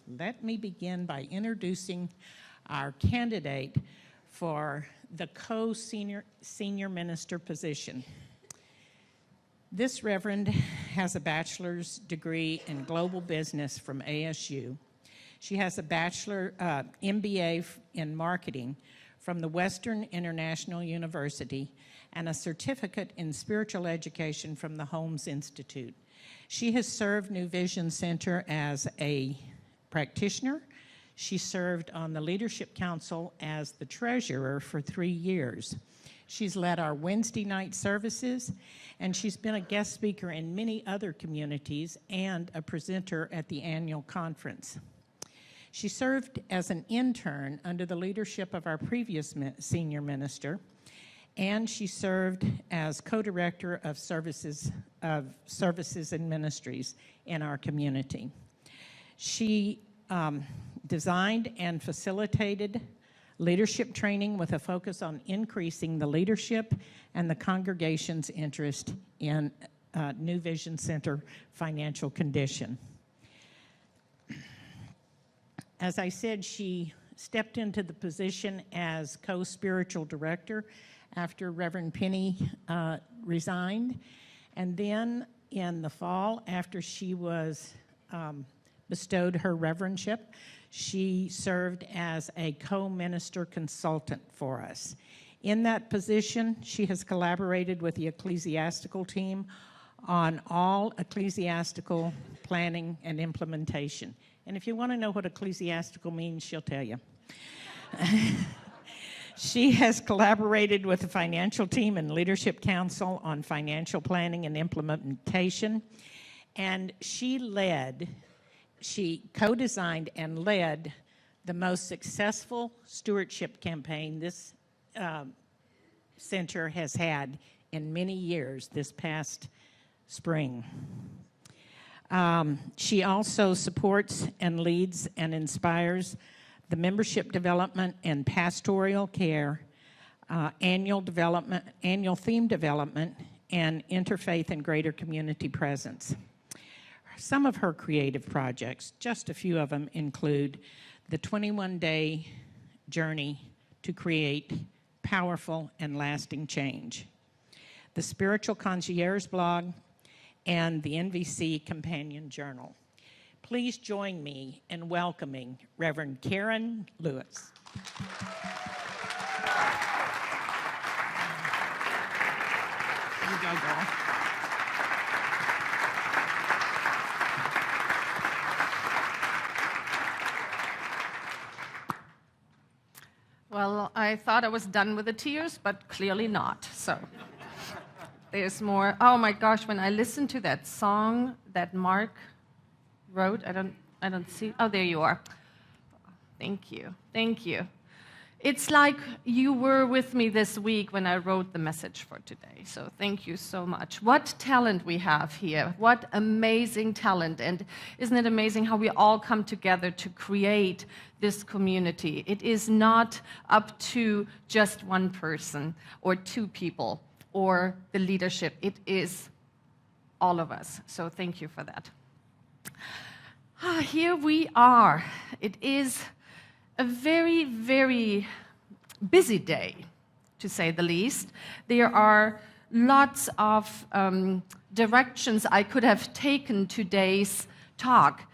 let me begin by introducing our candidate for the co-senior minister position. This Reverend has a bachelor's degree in global business from ASU. She has a MBA in marketing from the Western International University and a certificate in spiritual education from the Holmes Institute. She has served New Vision Center as a practitioner. She served on the Leadership Council as the treasurer for 3 years. She's led our Wednesday night services, and she's been a guest speaker in many other communities and a presenter at the annual conference. She served as an intern under the leadership of our previous senior minister, and she served as co-director of services and ministries in our community. She designed and facilitated leadership training with a focus on increasing the leadership and the congregation's interest in New Vision Center financial condition. As I said, she stepped into the position as co-spiritual director after Reverend Penny resigned. And then in the fall, after she was bestowed her reverendship, she served as a co-minister consultant for us. In that position, she has collaborated with the ecclesiastical team on all ecclesiastical planning and implementation. And if you want to know what ecclesiastical means, she'll tell you. She has collaborated with the financial team and leadership council on financial planning and implementation. And she co-designed and led the most successful stewardship campaign this center has had in many years this past spring. She also supports and leads and inspires the membership development and pastoral care, annual theme development, and interfaith and greater community presence. Some of her creative projects, just a few of them, include the 21-day journey to create powerful and lasting change, the Spiritual Concierge blog, and the NVC Companion Journal. Please join me in welcoming Reverend Karin Lewis. Here you go, girl. Well, I thought I was done with the tears, but clearly not. So there's more. Oh my gosh, when I listen to that song that Mark wrote, I don't see. Oh, there you are. Thank you. Thank you. It's like you were with me this week when I wrote the message for today. So thank you so much. What talent we have here. What amazing talent. And isn't it amazing how we all come together to create this community? It is not up to just one person or two people or the leadership. It is all of us. So thank you for that. Here we are. It is a very, very busy day, to say the least. There are lots of directions I could have taken today's talk.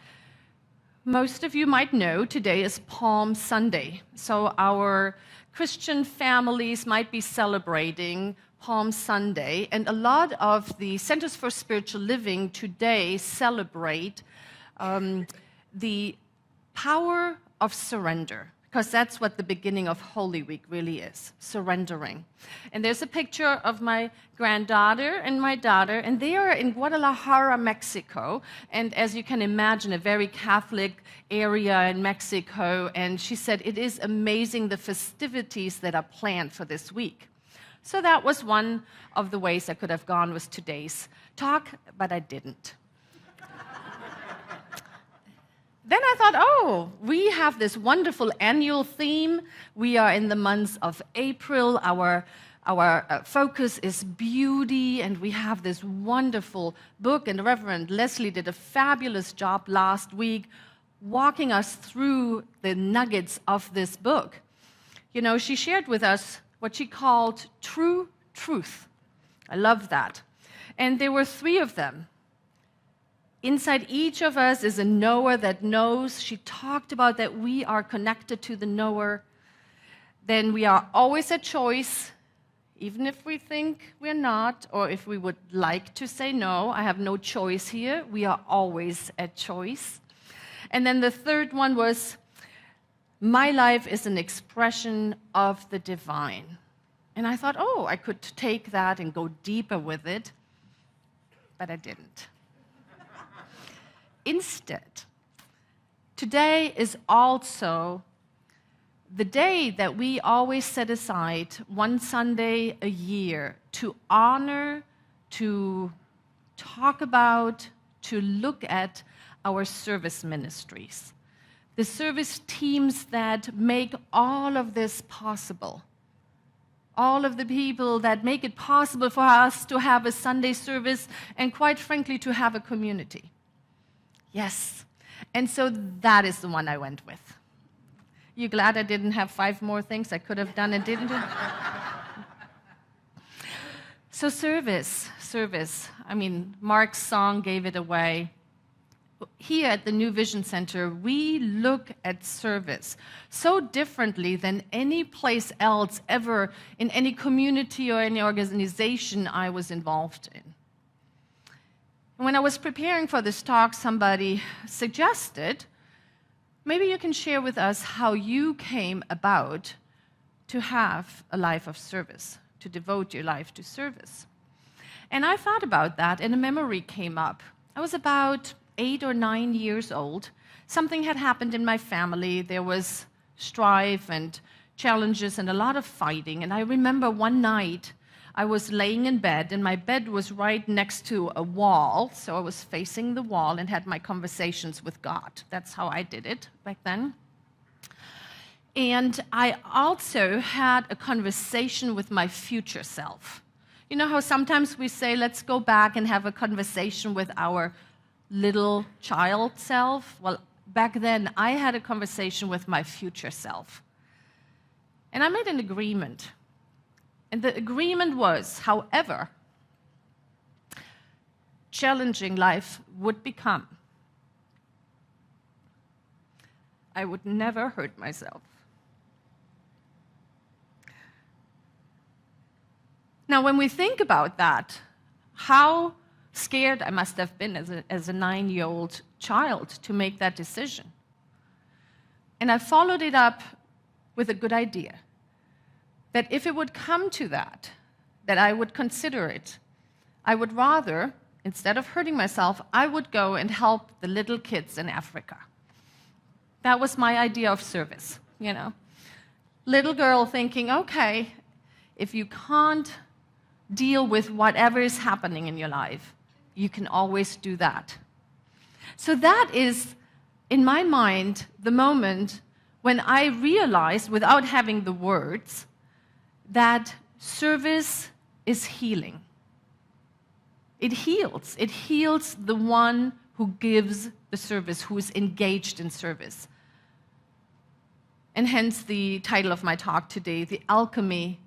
Most of you might know today is Palm Sunday, so our Christian families might be celebrating Palm Sunday, and a lot of the Centers for Spiritual Living today celebrate the power of surrender, because that's what the beginning of Holy Week really is, surrendering. And there's a picture of my granddaughter and my daughter, and they are in Guadalajara, Mexico, and as you can imagine, a very Catholic area in Mexico, and she said, it is amazing the festivities that are planned for this week. So that was one of the ways I could have gone with today's talk, but I didn't. Then I thought, oh, we have this wonderful annual theme. We are in the months of April. Our focus is beauty, and we have this wonderful book, and Reverend Leslie did a fabulous job last week. walking us through the nuggets of this book. You know, she shared with us what she called true truth. I love that. And there were 3 of them. Inside each of us is a knower that knows. She talked about that we are connected to the knower. Then we are always at choice, even if we think we're not, or if we would like to say no, I have no choice here. We are always at choice. And then the 3rd one was, my life is an expression of the divine. And I thought, oh, I could take that and go deeper with it, but I didn't. Instead, today is also the day that we always set aside, one Sunday a year, to honor, to talk about, to look at our service ministries. The service teams that make all of this possible. All of the people that make it possible for us to have a Sunday service and, quite frankly, to have a community. Yes. And so that is the one I went with. You glad I didn't have 5 more things I could have done and didn't do? So service. I mean, Mark's song gave it away. Here at the New Vision Center, we look at service so differently than any place else ever in any community or any organization I was involved in. When I was preparing for this talk, somebody suggested, maybe you can share with us how you came about to have a life of service, to devote your life to service. And I thought about that, and a memory came up. I was about 8 or 9 years old. Something had happened in my family. There was strife and challenges and a lot of fighting. And I remember one night, I was laying in bed, and my bed was right next to a wall, so I was facing the wall and had my conversations with God. That's how I did it back then. And I also had a conversation with my future self. You know how sometimes we say, let's go back and have a conversation with our little child self? Well, back then, I had a conversation with my future self. And I made an agreement. And the agreement was, however challenging life would become, I would never hurt myself. Now, when we think about that, how scared I must have been as a 9-year-old child to make that decision. And I followed it up with a good idea. That if it would come to that I would consider it. I would rather, instead of hurting myself, I would go and help the little kids in Africa. That was my idea of service, you know. Little girl thinking, okay, if you can't deal with whatever is happening in your life, you can always do that. So that is, in my mind, the moment when I realized, without having the words, that service is healing. It heals. It heals the one who gives the service, who is engaged in service. And hence the title of my talk today, The Alchemy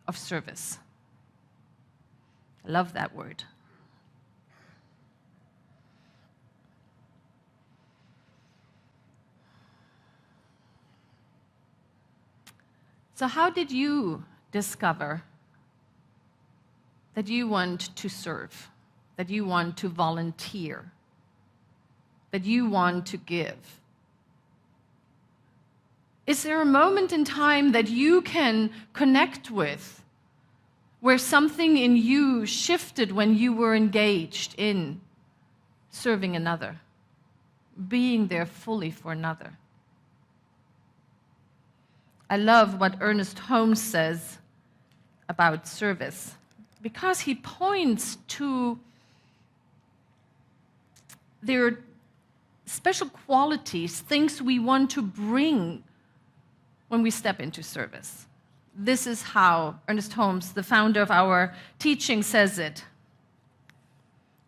of Service. I love that word. So how did you discover that you want to serve, that you want to volunteer, that you want to give? Is there a moment in time that you can connect with where something in you shifted when you were engaged in serving another, being there fully for another? I love what Ernest Holmes says about service, because he points to their special qualities, things we want to bring when we step into service. This is how Ernest Holmes, the founder of our teaching, says it.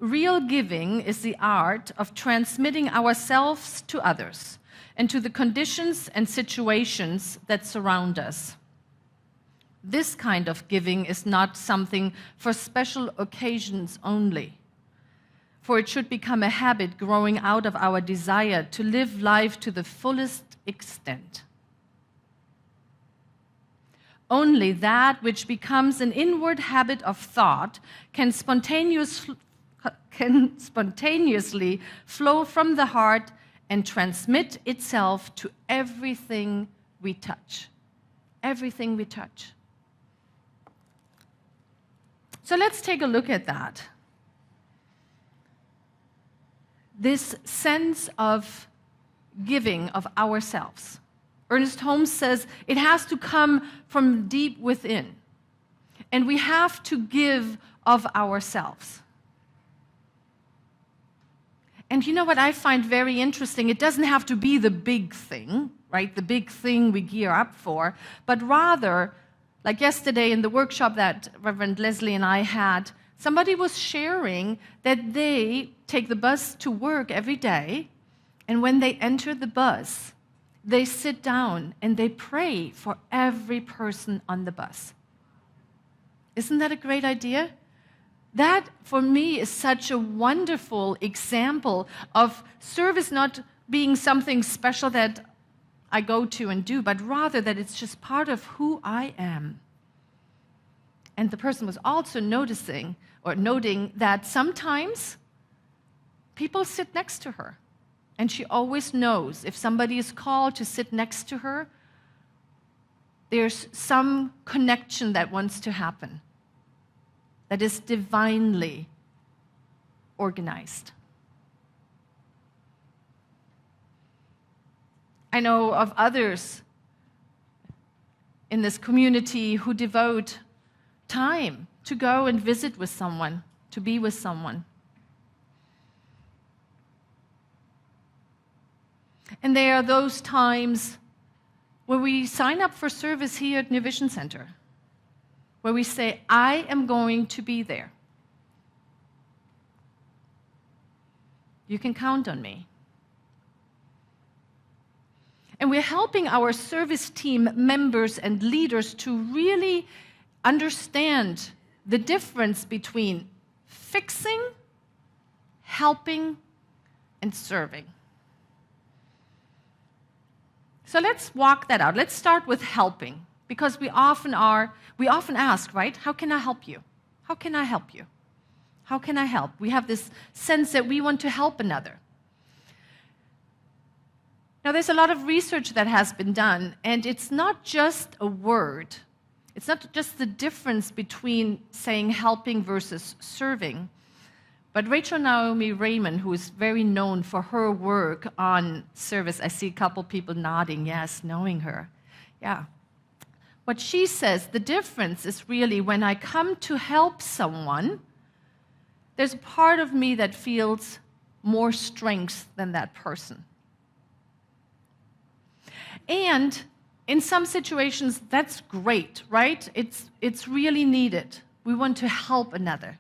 real giving is the art of transmitting ourselves to others and to the conditions and situations that surround us. This kind of giving is not something for special occasions only, for it should become a habit growing out of our desire to live life to the fullest extent. Only that which becomes an inward habit of thought can spontaneously flow from the heart and transmit itself to everything we touch. Everything we touch. So let's take a look at that. This sense of giving of ourselves. Ernest Holmes says it has to come from deep within. And we have to give of ourselves. And you know what I find very interesting? It doesn't have to be the big thing, right? The big thing we gear up for, but rather, like yesterday in the workshop that Reverend Leslie and I had, somebody was sharing that they take the bus to work every day, and when they enter the bus, they sit down and they pray for every person on the bus. Isn't that a great idea? That, for me, is such a wonderful example of service not being something special that I go to and do, but rather that it's just part of who I am. And the person was also noting that sometimes people sit next to her. And she always knows if somebody is called to sit next to her, there's some connection that wants to happen that is divinely organized. I know of others in this community who devote time to go and visit with someone, to be with someone. And there are those times where we sign up for service here at New Vision Center, where we say, I am going to be there. You can count on me. And we're helping our service team members and leaders to really understand the difference between fixing, helping, and serving. So let's walk that out. Let's start with helping, because we often ask, right? How can I help you? How can I help you? How can I help? We have this sense that we want to help another. Now, there's a lot of research that has been done, and it's not just a word. It's not just the difference between saying helping versus serving. But Rachel Naomi Raymond, who is very known for her work on service, I see a couple people nodding, yes, knowing her. Yeah. What she says, the difference is really when I come to help someone, there's a part of me that feels more strength than that person. And in some situations, that's great, right? It's really needed. We want to help another.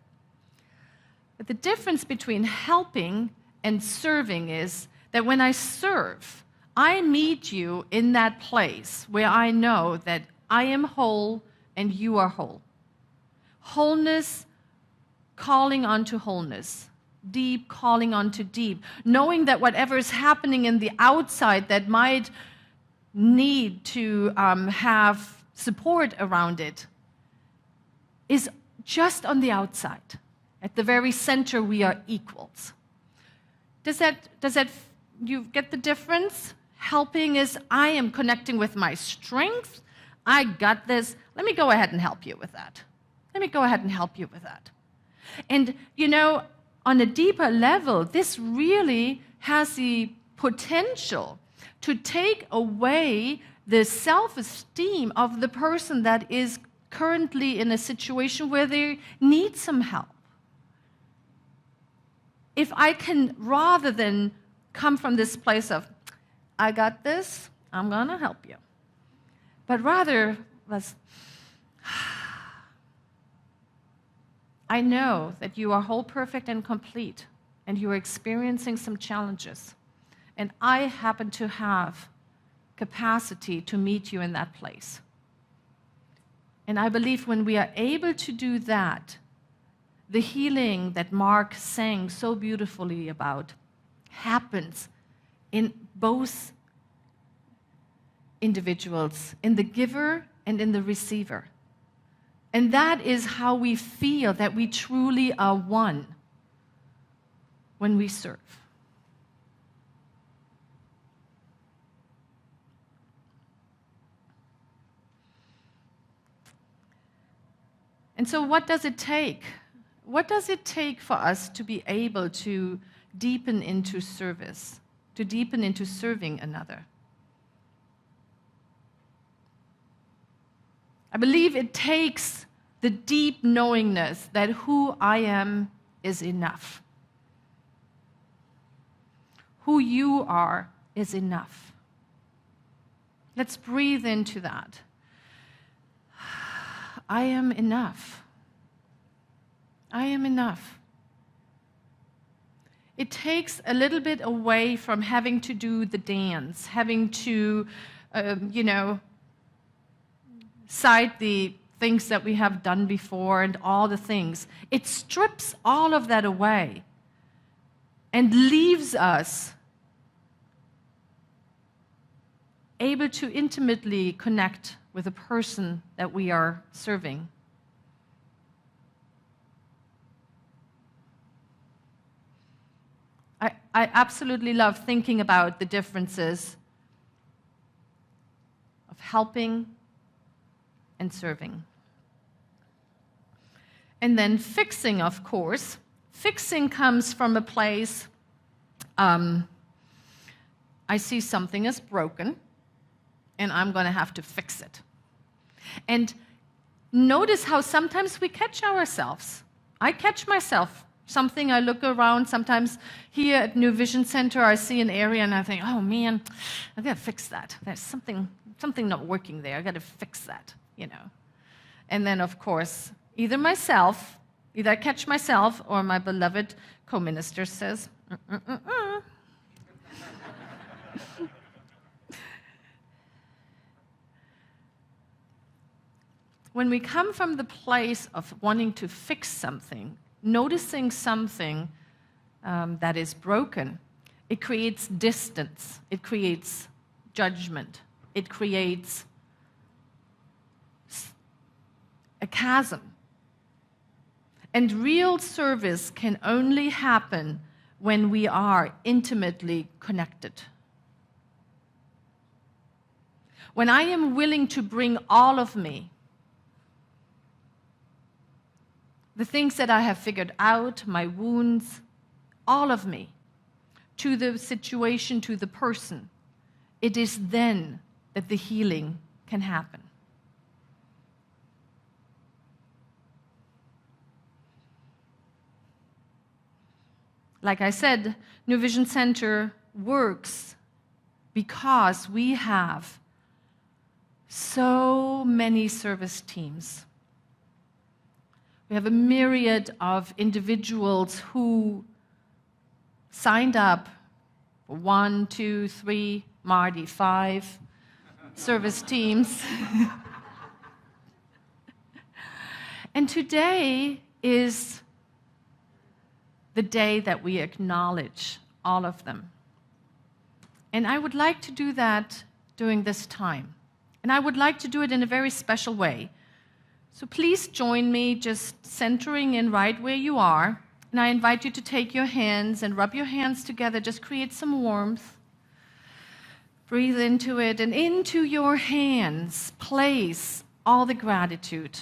But the difference between helping and serving is that when I serve, I meet you in that place where I know that I am whole and you are whole. Wholeness calling onto wholeness. Deep calling onto deep. Knowing that whatever is happening in the outside that might need to have support around it is just on the outside. At the very center, we are equals. Does that you get the difference? Helping is I am connecting with my strength. I got this. Let me go ahead and help you with that. Let me go ahead and help you with that. And, you know, on a deeper level, this really has the potential to take away the self-esteem of the person that is currently in a situation where they need some help. If I can, rather than come from this place of, I got this, I'm going to help you, but rather was, I know that you are whole, perfect, and complete, and you are experiencing some challenges. And I happen to have capacity to meet you in that place. And I believe when we are able to do that, the healing that Mark sang so beautifully about happens in both individuals, in the giver and in the receiver. And that is how we feel that we truly are one when we serve. And so what does it take? What does it take for us to be able to deepen into service, to deepen into serving another? I believe it takes the deep knowingness that who I am is enough. Who you are is enough. Let's breathe into that. I am enough. I am enough. It takes a little bit away from having to do the dance, having to, cite the things that we have done before and all the things. It strips all of that away and leaves us able to intimately connect with the person that we are serving. I absolutely love thinking about the differences of helping and serving. And then fixing, of course. Fixing comes from a place, I see something is broken, and I'm going to have to fix it. And notice how sometimes we catch ourselves. I catch myself. Something, I look around, sometimes here at New Vision Center, I see an area and I think, oh man, I've got to fix that. There's something not working there. I've got to fix that, And then, of course, either I catch myself or my beloved co-minister says, When we come from the place of wanting to fix something, noticing something that is broken, it creates distance, it creates judgment, it creates a chasm. And real service can only happen when we are intimately connected. When I am willing to bring all of me, the things that I have figured out, my wounds, all of me, to the situation, to the person, it is then that the healing can happen. Like I said, New Vision Center works because we have so many service teams. We have a myriad of individuals who signed up for 1, 2, 3, Marty, 5 service teams. And today is the day that we acknowledge all of them. And I would like to do that during this time. And I would like to do it in a very special way. So please join me just centering in right where you are. And I invite you to take your hands and rub your hands together. Just create some warmth. Breathe into it, and into your hands, place all the gratitude,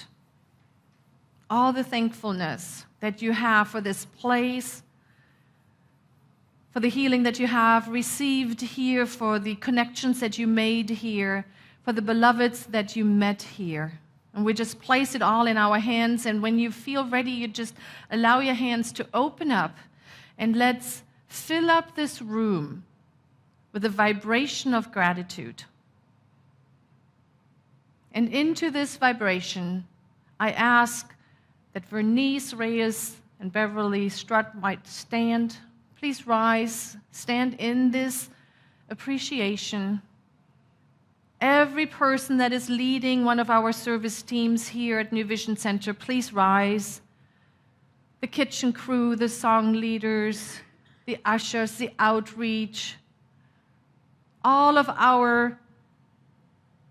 all the thankfulness that you have for this place, for the healing that you have received here, for the connections that you made here, for the beloveds that you met here. And we just place it all in our hands, and when you feel ready, you just allow your hands to open up, and let's fill up this room with a vibration of gratitude. And into this vibration, I ask that Vernice Reyes and Beverly Strutt might stand. Please rise, stand in this appreciation. Every person that is leading one of our service teams here at New Vision Center, please rise. The kitchen crew, the song leaders, the ushers, the outreach, all of our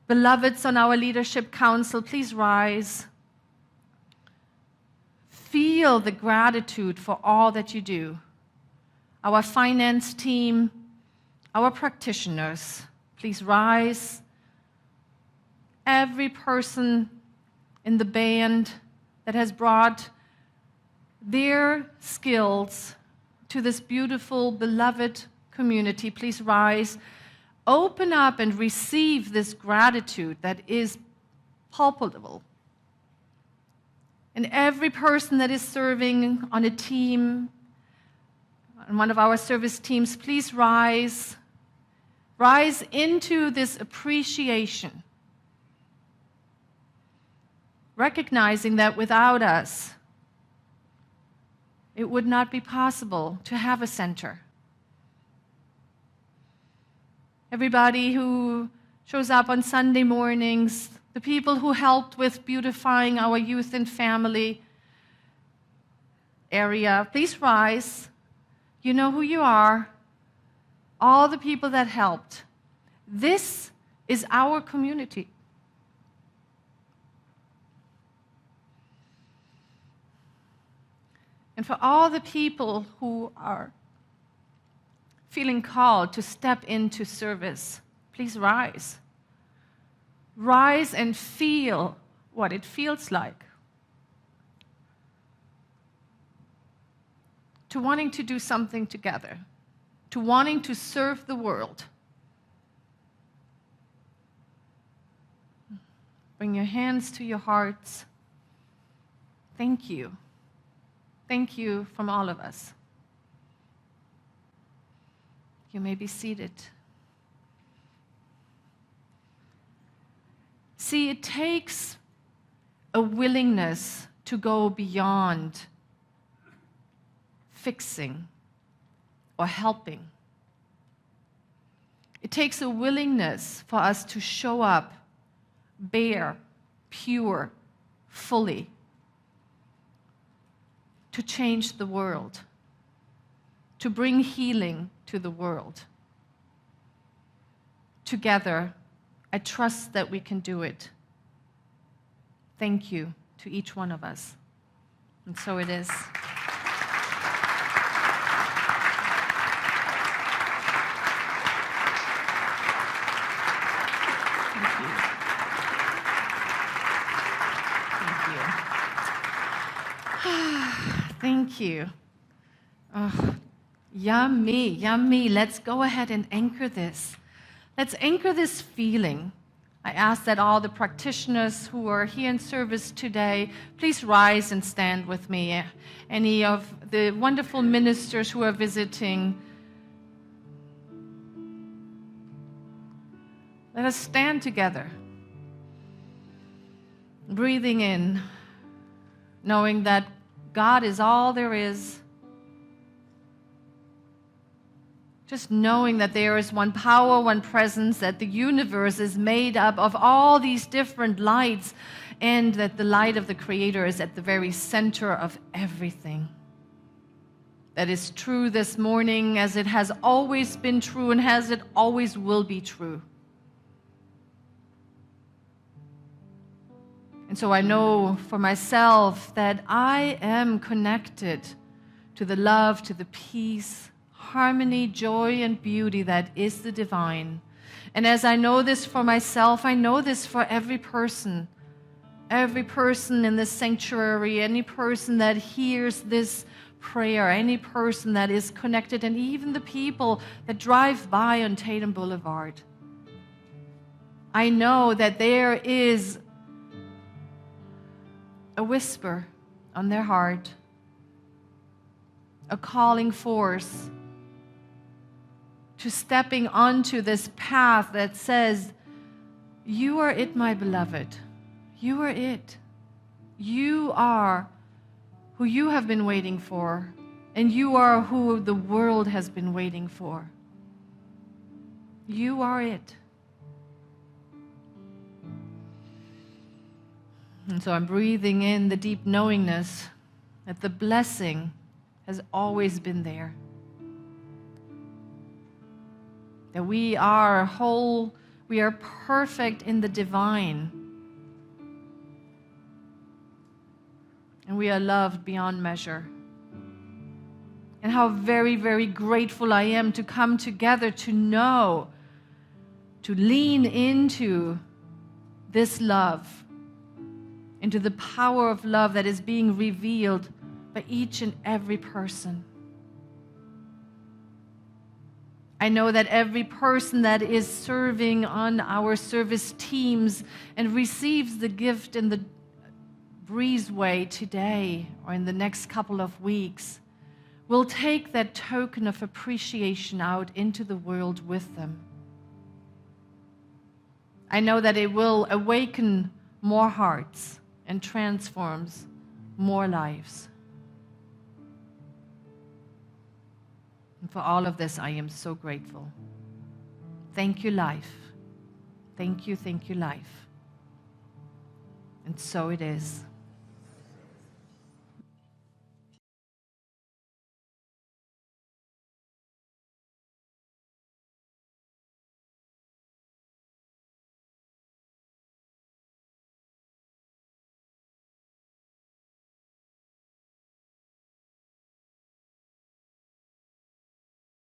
beloveds on our leadership council, please rise. Feel the gratitude for all that you do. Our finance team, our practitioners, please rise. Every person in the band that has brought their skills to this beautiful, beloved community, please rise. Open up and receive this gratitude that is palpable. And every person that is serving on a team, on one of our service teams, please rise. Rise into this appreciation, recognizing that without us, it would not be possible to have a center. Everybody who shows up on Sunday mornings, the people who helped with beautifying our youth and family area, please rise. You know who you are. All the people that helped. This is our community. And for all the people who are feeling called to step into service, please rise. Rise and feel what it feels like to wanting to do something together, to wanting to serve the world. Bring your hands to your hearts. Thank you. Thank you from all of us. You may be seated. See, it takes a willingness to go beyond fixing or helping. It takes a willingness for us to show up bare, pure, fully, to change the world, to bring healing to the world. Together, I trust that we can do it. Thank you to each one of us. And so it is. Thank you. Thank you. Oh, yummy, yummy. Let's go ahead and anchor this. Let's anchor this feeling. I ask that all the practitioners who are here in service today, please rise and stand with me. Any of the wonderful ministers who are visiting, let us stand together, breathing in, knowing that God is all there is. Just knowing that there is one power, one presence, that the universe is made up of all these different lights, and that the light of the Creator is at the very center of everything. That is true this morning, as it has always been true and as it always will be true. And so I know for myself that I am connected to the love, to the peace, harmony, joy, and beauty that is the divine. And as I know this for myself, I know this for every person in this sanctuary, any person that hears this prayer, any person that is connected, and even the people that drive by on Tatum Boulevard. I know that there is a whisper on their heart, a calling force to stepping onto this path that says, you are it, my beloved. You are it. You are who you have been waiting for, and you are who the world has been waiting for. You are it. And so I'm breathing in the deep knowingness that the blessing has always been there. That we are whole, we are perfect in the divine. And we are loved beyond measure. And how very, very grateful I am to come together to know, to lean into this love, into the power of love that is being revealed by each and every person. I know that every person that is serving on our service teams and receives the gift in the breezeway today or in the next couple of weeks will take that token of appreciation out into the world with them. I know that it will awaken more hearts and transforms more lives. And for all of this, I am so grateful. Thank you, life. Thank you, life. And so it is.